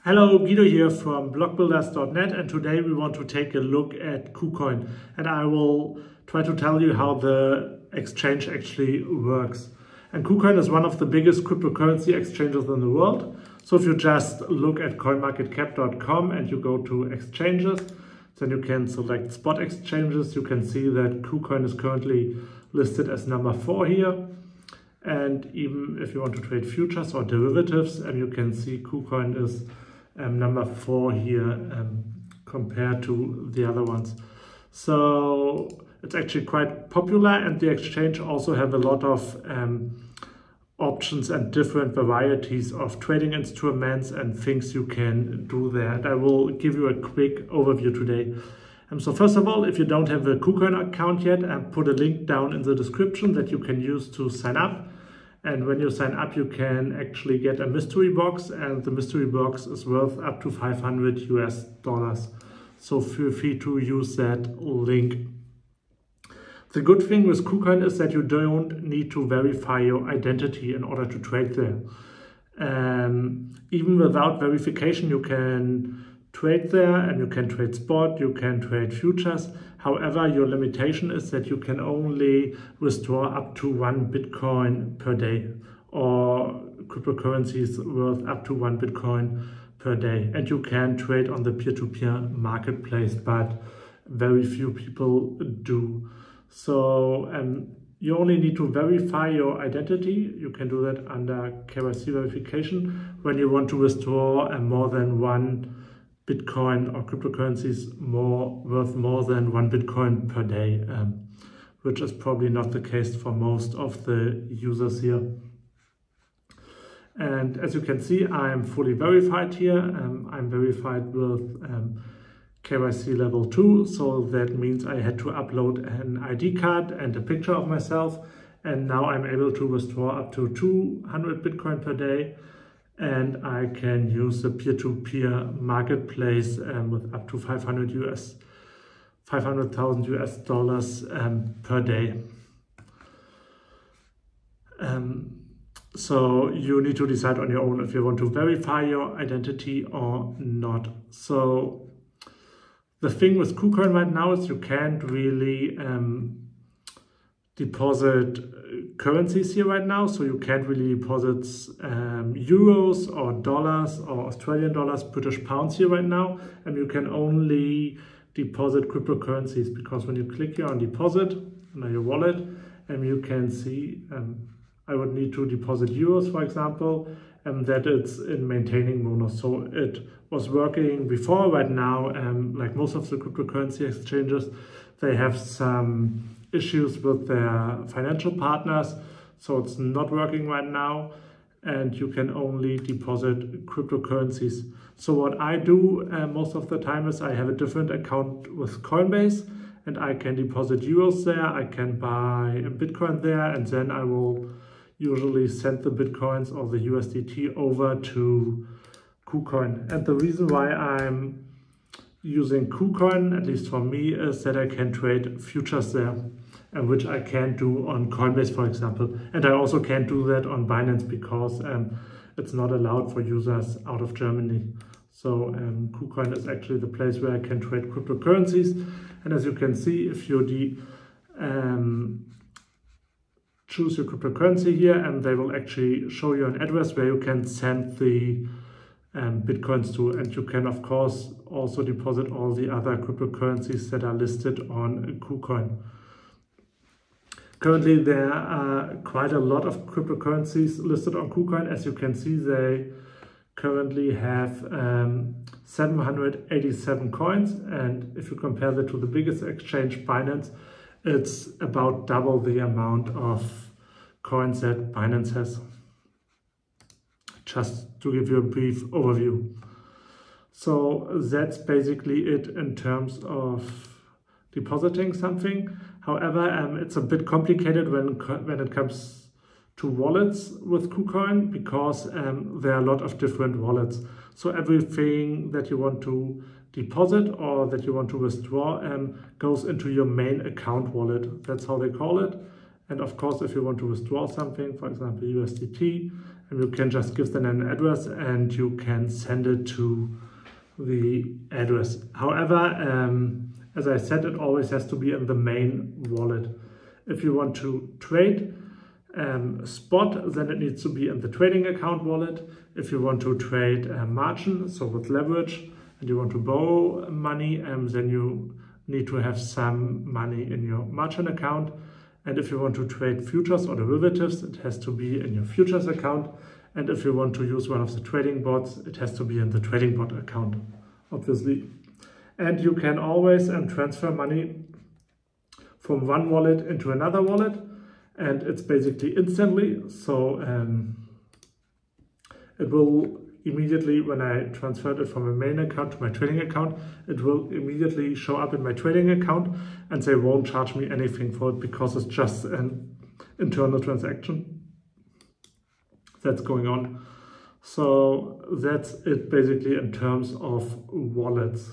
Hello, Guido here from blockbuilders.net, and today we want to take a look at KuCoin, and I will try to tell you how the exchange actually works. And KuCoin is one of the biggest cryptocurrency exchanges in the world. So if you just look at coinmarketcap.com and you go to exchanges, then you can select spot exchanges. You can see that KuCoin is currently listed as number 4 here. And even if you want to trade futures or derivatives, and you can see KuCoin is number 4 here compared to the other ones. So it's actually quite popular, and the exchange also have a lot of options and different varieties of trading instruments and things you can do there. And I will give you a quick overview today. So first of all, if you don't have a KuCoin account yet, put a link down in the description that you can use to sign up. And when you sign up, you can actually get a mystery box, and the mystery box is worth up to $500 US. So feel free to use that link. The good thing with KuCoin is that you don't need to verify your identity in order to trade there. Even without verification, you can trade there, and you can trade spot, you can trade futures. However, your limitation is that you can only withdraw up to 1 Bitcoin per day, or cryptocurrencies worth up to 1 Bitcoin per day. And you can trade on the peer-to-peer marketplace, but very few people do. So you only need to verify your identity. You can do that under KYC verification when you want to withdraw more than 1 Bitcoin or cryptocurrencies worth more than 1 Bitcoin per day, which is probably not the case for most of the users here. And as you can see, I'm fully verified here. I'm verified with KYC level 2, so that means I had to upload an ID card and a picture of myself. And now I'm able to withdraw up to 200 Bitcoin per day. And I can use the peer-to-peer marketplace with up to 500,000 US per day. So you need to decide on your own if you want to verify your identity or not. So the thing with KuCoin right now is you can't really deposit currencies here right now, so you can't really deposit euros or dollars or Australian dollars, British pounds here right now, and you can only deposit cryptocurrencies, because when you click here on deposit on your wallet, you can see I would need to deposit euros, for example, and that it's in maintaining mode. So it was working before. Right now, like most of the cryptocurrency exchanges, they have some issues with their financial partners, so it's not working right now, and you can only deposit cryptocurrencies. So what I do most of the time is I have a different account with Coinbase, and I can deposit euros there, I can buy a Bitcoin there, and then I will usually send the Bitcoins or the USDT over to KuCoin. And the reason why I'm using KuCoin, at least for me, is that I can trade futures there, and which I can't do on Coinbase, for example. And I also can't do that on Binance, because it's not allowed for users out of Germany. So KuCoin is actually the place where I can trade cryptocurrencies. And as you can see, if you choose your cryptocurrency here, and they will actually show you an address where you can send the Bitcoins to, and you can of course also deposit all the other cryptocurrencies that are listed on KuCoin. Currently there are quite a lot of cryptocurrencies listed on KuCoin. As you can see, they currently have 787 coins, and if you compare that to the biggest exchange, Binance, it's about double the amount of coins that Binance has. Just to give you a brief overview. So that's basically it in terms of depositing something. However, it's a bit complicated when it comes to wallets with KuCoin, because there are a lot of different wallets. So everything that you want to deposit or that you want to withdraw goes into your main account wallet. That's how they call it. And of course, if you want to withdraw something, for example, USDT, and you can just give them an address and you can send it to the address. However, as I said, it always has to be in the main wallet. If you want to trade spot, then it needs to be in the trading account wallet. If you want to trade margin, so with leverage, and you want to borrow money, then you need to have some money in your margin account. And if you want to trade futures or derivatives, it has to be in your futures account. And if you want to use one of the trading bots, it has to be in the trading bot account, obviously. And you can always transfer money from one wallet into another wallet, and it's basically instantly. So it will immediately, when I transferred it from a main account to my trading account, it will immediately show up in my trading account, and they won't charge me anything for it because it's just an internal transaction that's going on. So that's it basically in terms of wallets.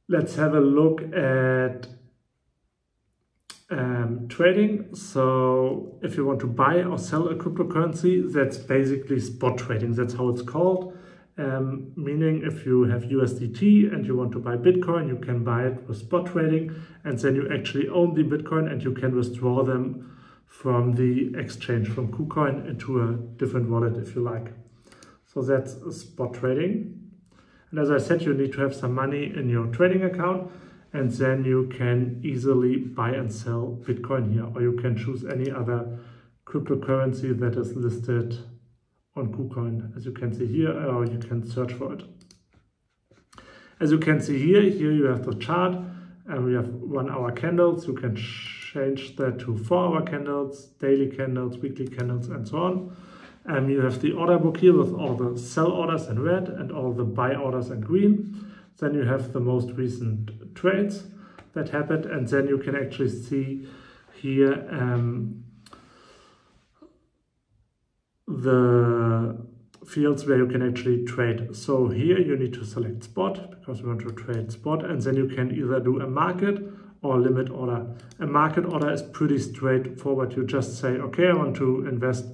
Let's have a look at trading. So if you want to buy or sell a cryptocurrency, that's basically spot trading. That's how it's called. Meaning if you have USDT and you want to buy Bitcoin, you can buy it with spot trading, and then you actually own the Bitcoin and you can withdraw them from the exchange, from KuCoin, into a different wallet if you like. So that's spot trading. And as I said, you need to have some money in your trading account, and then you can easily buy and sell Bitcoin here, or you can choose any other cryptocurrency that is listed on KuCoin, as you can see here, or you can search for it. As you can see here you have the chart, and we have 1 hour candles. You can change that to 4 hour candles, daily candles, weekly candles, and so on. You have the order book here with all the sell orders in red and all the buy orders in green. Then you have the most recent trades that happened, and then you can actually see here the fields where you can actually trade. So here you need to select spot because we want to trade spot, and then you can either do a market or limit order. A market order is pretty straightforward. You just say, okay, I want to invest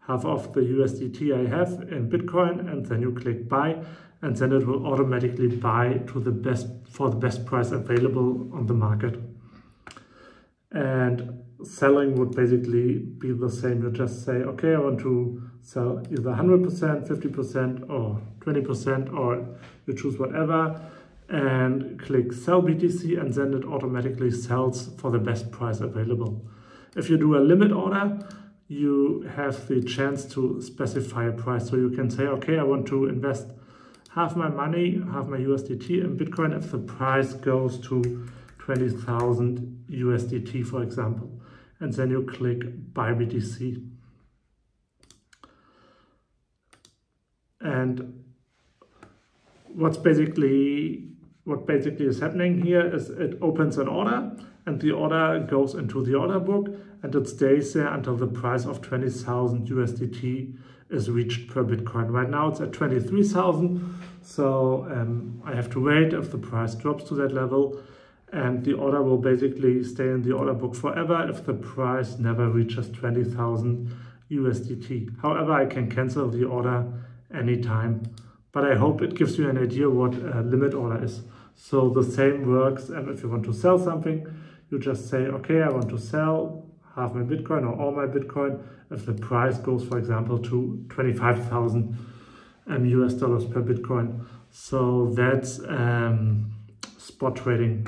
half of the USDT I have in Bitcoin, and then you click buy, and then it will automatically buy to the best price available on the market. And selling would basically be the same. You just say, okay, I want to sell either 100%, 50%, or 20%, or you choose whatever, and click sell BTC, and then it automatically sells for the best price available. If you do a limit order, you have the chance to specify a price. So you can say, okay, I want to invest half my money, half my USDT in Bitcoin if the price goes to 20,000 USDT, for example. And then you click buy BTC. And what basically is happening here is it opens an order, and the order goes into the order book, and it stays there until the price of 20,000 USDT is reached per Bitcoin. Right now it's at 23,000, so I have to wait if the price drops to that level, and the order will basically stay in the order book forever if the price never reaches 20,000 USDT. However, I can cancel the order anytime, but I hope it gives you an idea what a limit order is. So the same works if you want to sell something. You just say, okay, I want to sell half my Bitcoin or all my Bitcoin if the price goes, for example, to 25,000 US dollars per Bitcoin. So that's spot trading.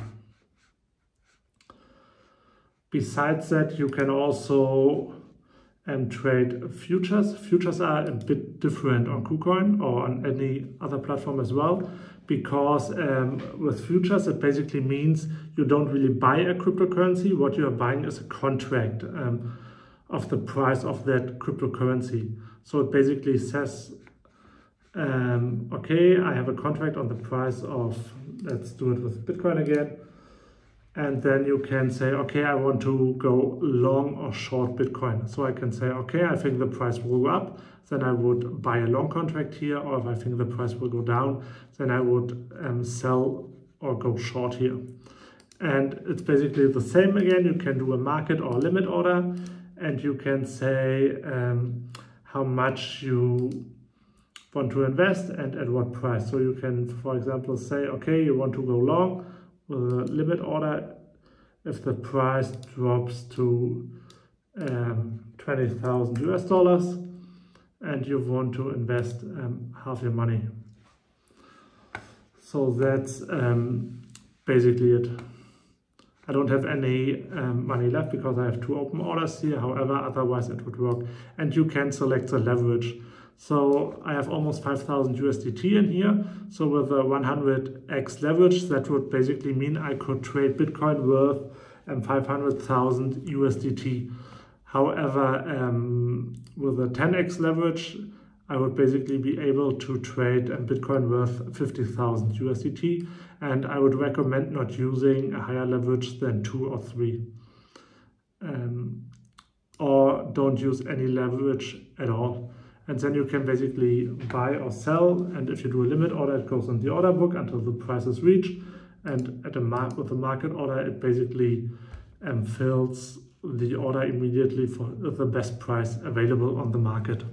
Besides that, you can also trade futures. Futures are a bit different on KuCoin or on any other platform as well, because with futures it basically means you don't really buy a cryptocurrency. What you are buying is a contract of the price of that cryptocurrency. So it basically says, okay, I have a contract on the price of, let's do it with Bitcoin again. And then you can say, okay, I want to go long or short Bitcoin. So I can say, okay, I think the price will go up, then I would buy a long contract here, or if I think the price will go down, then I would sell or go short here. And it's basically the same again. You can do a market or limit order. and you can say how much you want to invest and at what price. So you can, for example, say, okay, you want to go long with a limit order if the price drops to 20,000 US dollars and you want to invest half your money. So that's basically it. I don't have any money left because I have 2 open orders here. However, otherwise it would work. And you can select the leverage. So I have almost 5,000 USDT in here. So with a 100x leverage, that would basically mean I could trade Bitcoin worth 500,000 USDT. However, with a 10x leverage, I would basically be able to trade Bitcoin worth 50,000 USDT. And I would recommend not using a higher leverage than 2 or 3. Or don't use any leverage at all. And then you can basically buy or sell. And if you do a limit order, it goes on the order book until the price is reached. And with the market order, it basically fills the order immediately for the best price available on the market.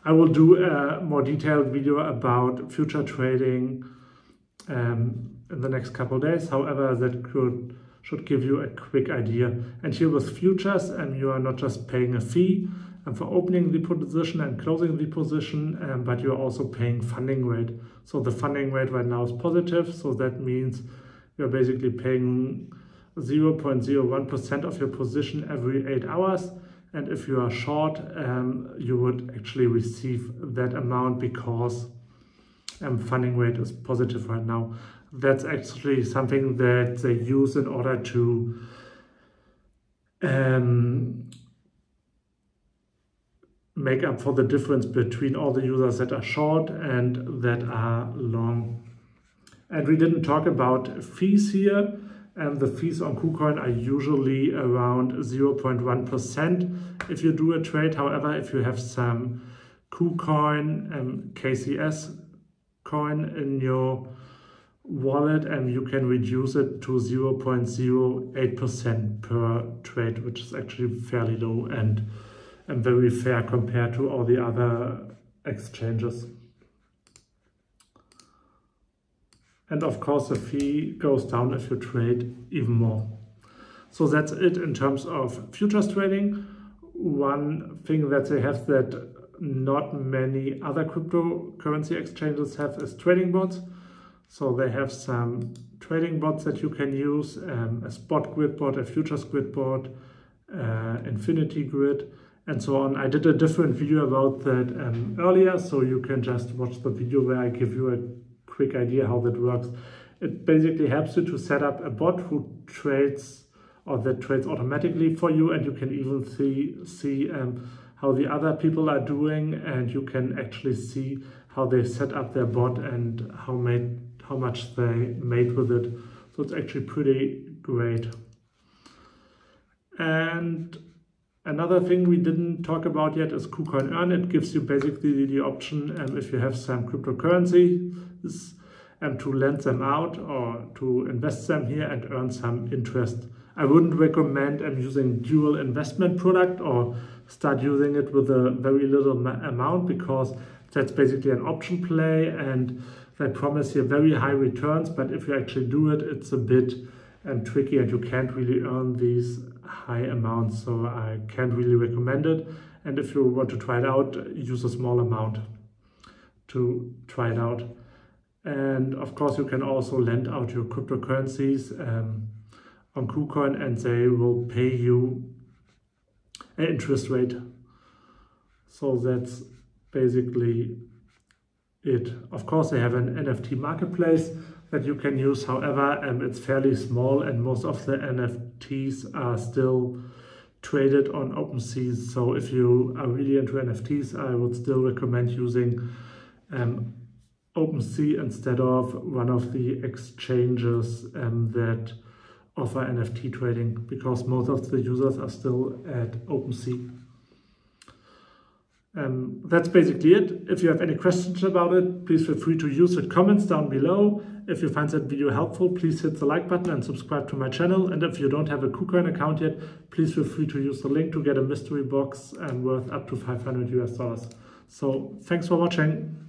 I will do a more detailed video about future trading in the next couple of days. However, that should give you a quick idea. And here with futures, you are not just paying a fee for opening the position and closing the position, but you're also paying funding rate. So the funding rate right now is positive. So that means you're basically paying 0.01% of your position every 8 hours. And if you are short, you would actually receive that amount because funding rate is positive right now. That's actually something that they use in order to make up for the difference between all the users that are short and that are long. And we didn't talk about fees here. The fees on KuCoin are usually around 0.1% if you do a trade. However, if you have some KuCoin, KCS coin in your wallet, you can reduce it to 0.08% per trade, which is actually fairly low and very fair compared to all the other exchanges. And of course, the fee goes down if you trade even more. So that's it in terms of futures trading. One thing that they have that not many other cryptocurrency exchanges have is trading bots. So they have some trading bots that you can use, a spot grid bot, a futures grid bot, infinity grid, and so on. I did a different video about that earlier, so you can just watch the video where I give you a quick idea how that works. It basically helps you to set up a bot who trades or that trades automatically for you, and you can even see how the other people are doing, and you can actually see how they set up their bot and how much they made with it. So it's actually pretty great. And another thing we didn't talk about yet is KuCoin Earn. It gives you basically the option, if you have some cryptocurrencies, to lend them out or to invest them here and earn some interest. I wouldn't recommend using dual investment product or start using it with a very little amount, because that's basically an option play and they promise you very high returns, but if you actually do it, it's a bit tricky and you can't really earn these high amounts. So I can't really recommend it. And if you want to try it out, use a small amount to try it out. And of course, you can also lend out your cryptocurrencies on KuCoin, and they will pay you an interest rate. So that's basically it. Of course, they have an NFT marketplace that you can use. However, it's fairly small and most of the NFTs are still traded on OpenSea. So if you are really into NFTs, I would still recommend using OpenSea instead of one of the exchanges that offer NFT trading, because most of the users are still at OpenSea. That's basically it. If you have any questions about it, please feel free to use the comments down below. If you find that video helpful, please hit the like button and subscribe to my channel. And if you don't have a KuCoin account yet, please feel free to use the link to get a mystery box worth up to $500 US. So thanks for watching.